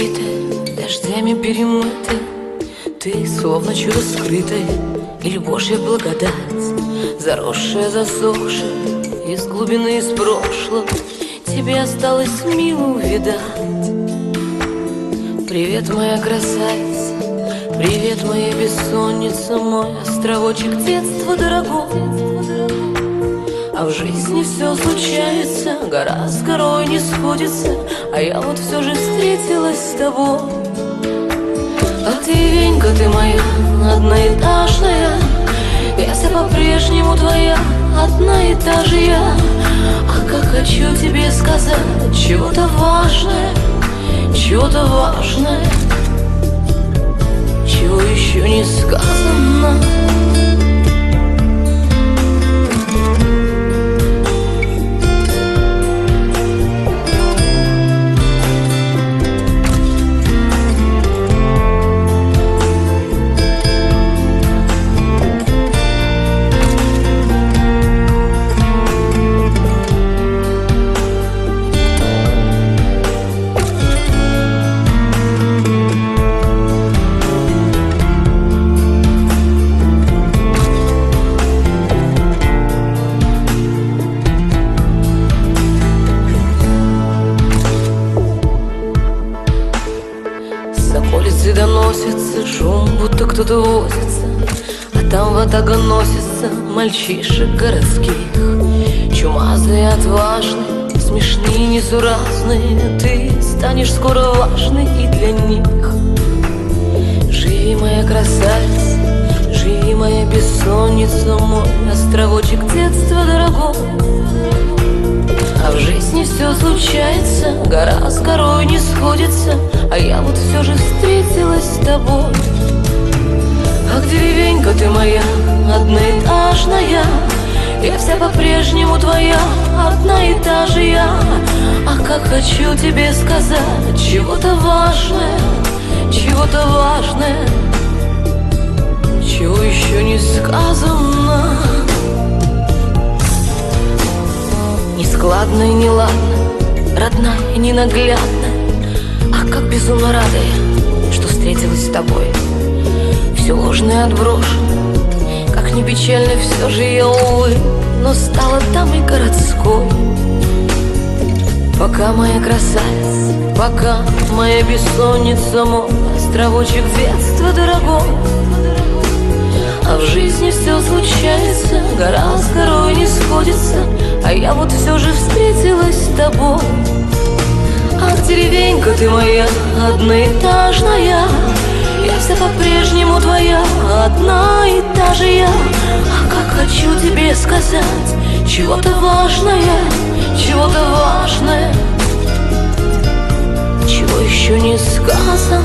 разбиты, дождями перемыты. Ты словно чудо скрытое или Божья благодать, заросшая, засохшая из глубины, из прошлого. Тебе осталось мило увидать. Привет, моя красавица, привет, моя бессонница, мой островочек детства дорогой. А в жизни все случается, гора с горой не сходится, а я вот все же встретилась с тобой. Ах, деревенька ты моя, одноэтажная, я вся по-прежнему твоя, одна и та же я. Ах, как хочу тебе сказать чего-то важное, чего-то важное, чего еще не сказано. Доносится шум, будто кто-то возится, а там ватага носится мальчишек городских. Чумазые, отважные, смешные, несуразные, ты станешь скоро важной и для них. Живи, моя красавица, живи, моя бессонница, мой островочек детства дорогой. А в жизни все случается, гора с горой не сходится, а я вот все же встретилась с тобой. Ах, деревенька ты моя, одноэтажная, я вся по-прежнему твоя, одна и та же я. Ах, как хочу тебе сказать чего-то важное, чего-то важное, чего еще не сказано. Нескладно и неладно, родная и ненаглядная. Ах, как безумно рада я, что встретилась с тобой. Все ложное отброшено, как не печально, все же я, увы, но стала дамой городской. Пока, моя красавица, пока, моя бессонница, мой островочек детства дорогой. А в жизни все случается, гора с горой не сходится, а я вот все же встретилась с тобой. Ах, деревенька ты моя, одноэтажная, я вся по-прежнему твоя, одна и та же я. Ах, как хочу тебе сказать чего-то важное, чего-то важное, чего еще не сказано.